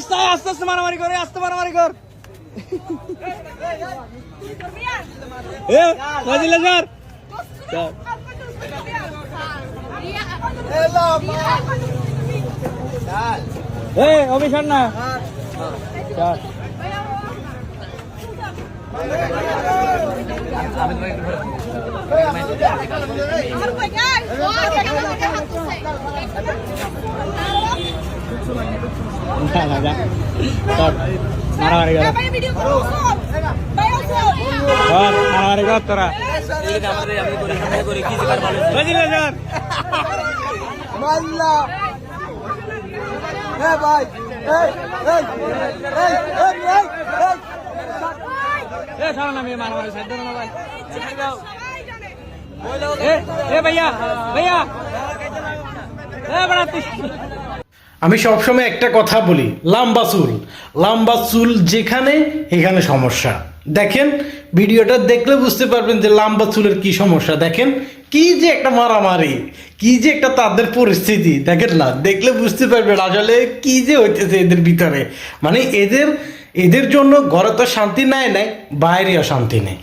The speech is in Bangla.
আস্তে আস্তে আস্তে মারামারি করে, আস্তে মারামারি কর। এ বাজিলে স্যার এ অভিশান না স্যার মারামারি কর, মারামারি কর তোরা বুঝলে স্যার মাল্লা এ ভাই এ ছাড়ো না, মেয়ে মারামারি সাইড দাও না ভাই। এ ভাইয়া ভাইয়া এ বড় তুই। আমি সবসময় একটা কথা বলি, লাম্বা চুল যেখানে এখানে সমস্যা। দেখেন ভিডিওটা দেখলে বুঝতে পারবেন যে লম্বা চুলের কি সমস্যা। দেখেন কি যে একটা মারামারি, কি যে একটা তাদের পরিস্থিতি, দেখেন না, দেখলে বুঝতে পারবেন আসলে কি যে হইতেছে এদের ভিতরে। মানে এদের জন্য ঘরে তো শান্তি নাই, বাইরেও শান্তি নেই।